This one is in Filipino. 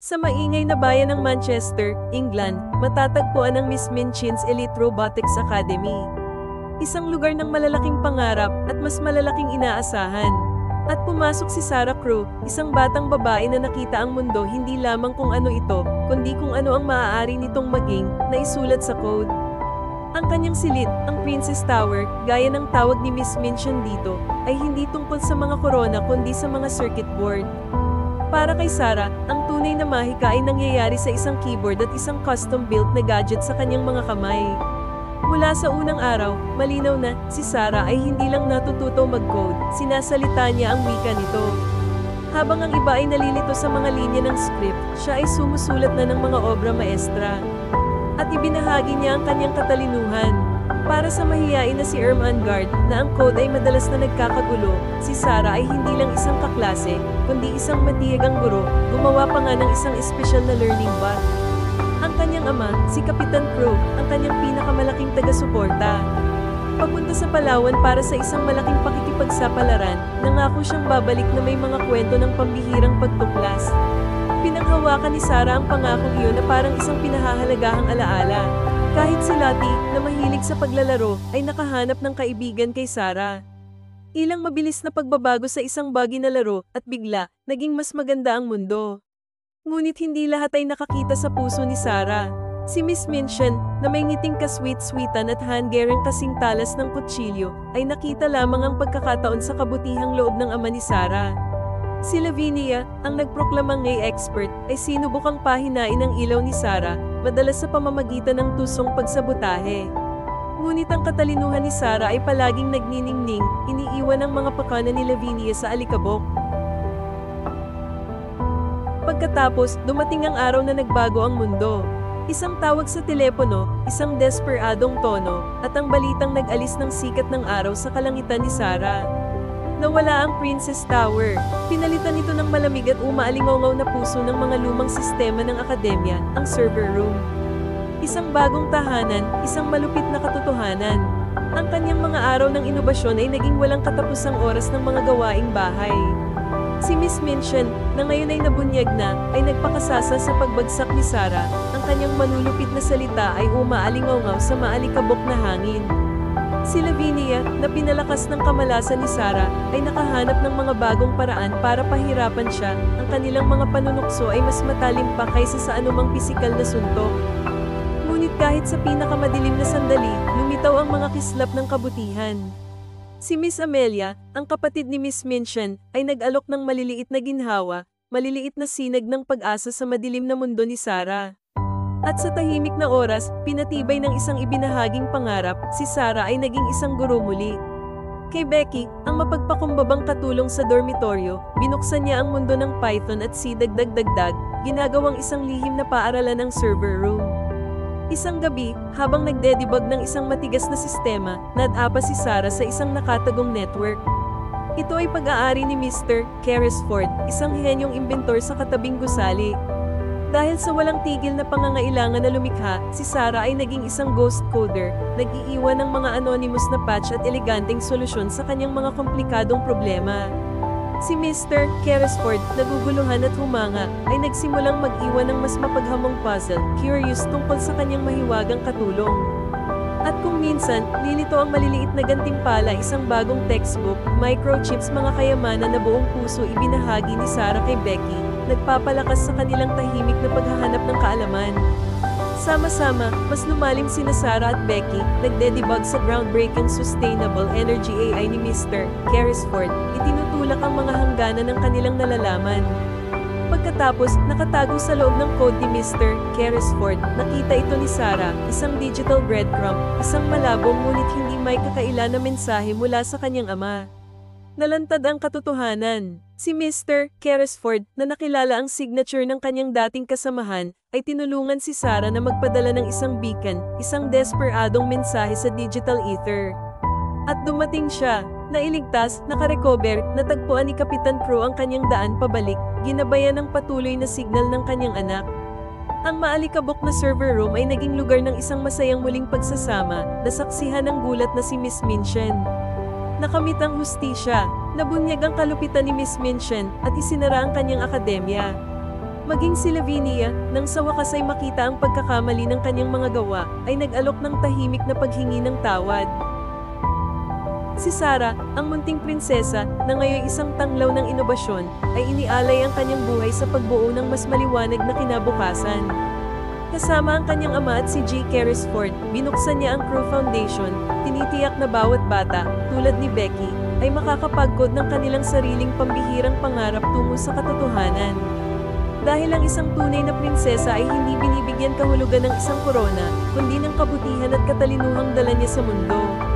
Sa maingay na bayan ng Manchester, England, matatagpuan ang Miss Minchin's Elite Robotics Academy. Isang lugar ng malalaking pangarap at mas malalaking inaasahan. At pumasok si Sarah Crew, isang batang babae na nakita ang mundo hindi lamang kung ano ito, kundi kung ano ang maaari nitong maging, na isulat sa code. Ang kanyang silid, ang Princess Tower, gaya ng tawag ni Miss Minchin dito, ay hindi tungkol sa mga korona kundi sa mga circuit board. Para kay Sarah, ang tunay na mahika ay nangyayari sa isang keyboard at isang custom-built na gadget sa kanyang mga kamay. Mula sa unang araw, malinaw na, si Sarah ay hindi lang natututo mag-code, sinasalita niya ang wika nito. Habang ang iba ay nalilito sa mga linya ng script, siya ay sumusulat na ng mga obra maestra. At ibinahagi niya ang kanyang katalinuhan. Para sa mahiyain na si Ermengarde, na ang code ay madalas na nagkakagulo, si Sarah ay hindi lang isang kaklase, kundi isang matiyagang guro, gumawa pa nga ng isang espesyal na learning bot. Ang kanyang ama, si Kapitan Crew, ang kanyang pinakamalaking taga-suporta. Papunta sa Palawan para sa isang malaking pakikipagsapalaran, nangako siyang babalik na may mga kwento ng pambihirang pagtuklas. Pinanghawakan ni Sarah ang pangakong iyon na parang isang pinahahalagahang alaala. Kahit si Lottie, na mahilig sa paglalaro, ay nakahanap ng kaibigan kay Sarah. Ilang mabilis na pagbabago sa isang bagay na laro, at bigla, naging mas maganda ang mundo. Ngunit hindi lahat ay nakakita sa puso ni Sarah. Si Miss Minchin, na may ngiting kasweet-sweetan at handgereng kasing talas ng kutsilyo, ay nakita lamang ang pagkakataon sa kabutihang loob ng ama ni Sarah. Si Lavinia, ang nagproklamang ngay expert, ay sinubukang pahinain ang ilaw ni Sarah, madalas sa pamamagitan ng tusong pagsabotahe. Ngunit ang katalinuhan ni Sarah ay palaging nagniningning, iniiwan ang mga pakana ni Lavinia sa alikabok. Pagkatapos, dumating ang araw na nagbago ang mundo. Isang tawag sa telepono, isang desperadong tono, at ang balitang nag-alis ng sikat ng araw sa kalangitan ni Sarah. Nawala ang Princess Tower. Pinalitan ito ng malamig at umaalingaw na puso ng mga lumang sistema ng akademya, ang server room. Isang bagong tahanan, isang malupit na katotohanan. Ang kanyang mga araw ng inobasyon ay naging walang katapusang oras ng mga gawaing bahay. Si Miss Minchin, na ngayon ay nabunyag na, ay nagpakasasa sa pagbagsak ni Sarah. Ang kanyang manulupit na salita ay umaalingaw sa maalikabok na hangin. Si Lavinia, na pinalakas ng kamalasan ni Sarah, ay nakahanap ng mga bagong paraan para pahirapan siya. Ang kanilang mga panunukso ay mas matalim pa kaysa sa anumang pisikal na suntok. Ngunit kahit sa pinakamadilim na sandali, lumitaw ang mga kislap ng kabutihan. Si Miss Amelia, ang kapatid ni Miss Minchin, ay nag-alok ng maliliit na ginhawa, maliliit na sinag ng pag-asa sa madilim na mundo ni Sarah. At sa tahimik na oras, pinatibay ng isang ibinahaging pangarap, si Sarah ay naging isang guro muli. Kay Becky, ang mapagpakumbabang katulong sa dormitoryo, binuksan niya ang mundo ng Python at si dagdag-dagdag, ginagawang isang lihim na paaralan ng server room. Isang gabi, habang nagdedebug ng isang matigas na sistema, nadapa si Sarah sa isang nakatagong network. Ito ay pag-aari ni Mr. Carrisford, isang henyong inventor sa katabing gusali. Dahil sa walang tigil na pangangailangan na lumikha, si Sarah ay naging isang ghost coder, nag-iiwan ng mga anonymous na patch at eleganteng solusyon sa kanyang mga komplikadong problema. Si Mr. Carrisford, naguguluhan at humanga, ay nagsimulang mag-iwan ng mas mapaghamong puzzle, curious tungkol sa kanyang mahiwagang katulong. At kung minsan, lilito ang maliliit na gantimpala isang bagong textbook, microchips mga kayamanan na buong puso ibinahagi ni Sarah kay Becky, nagpapalakas sa kanilang tahimik na paghahanap ng kaalaman. Sama-sama, mas lumalim sina Sarah at Becky, nagde-debug sa groundbreaking sustainable energy AI ni Mr. Carrisford, itinutulak ang mga hangganan ng kanilang nalalaman. Pagkatapos, nakatago sa loob ng code ni Mr. Carrisford, nakita ito ni Sarah, isang digital breadcrumb, isang malabong ngunit hindi may kakaila na mensahe mula sa kanyang ama. Nalantad ang katotohanan. Si Mr. Carrisford, na nakilala ang signature ng kanyang dating kasamahan, ay tinulungan si Sarah na magpadala ng isang beacon, isang desperadong mensahe sa digital ether. At dumating siya, nailigtas, nakarecover, natagpuan ni Kapitan Crew ang kanyang daan pabalik, ginabayan ng patuloy na signal ng kanyang anak. Ang maalikabok na server room ay naging lugar ng isang masayang muling pagsasama, nasaksihan ng gulat na si Miss Minchin. Nakamit ang hustisya, nabunyag ang kalupitan ni Miss Minchin, at isinara ang kanyang akademya. Maging si Lavinia, nang sa wakas ay makita ang pagkakamali ng kanyang mga gawa, ay nag-alok ng tahimik na paghingi ng tawad. Si Sarah, ang munting prinsesa, na ngayon isang tanglaw ng inobasyon, ay inialay ang kanyang buhay sa pagbuo ng mas maliwanag na kinabukasan. Kasama ang kanyang ama at si J. Carrisford, binuksan niya ang Crew Foundation, tinitiyak na bawat bata, tulad ni Becky, ay makakapagkod ng kanilang sariling pambihirang pangarap tungo sa katotohanan. Dahil ang isang tunay na prinsesa ay hindi binibigyan kahulugan ng isang korona, kundi ng kabutihan at katalinuhang dala niya sa mundo.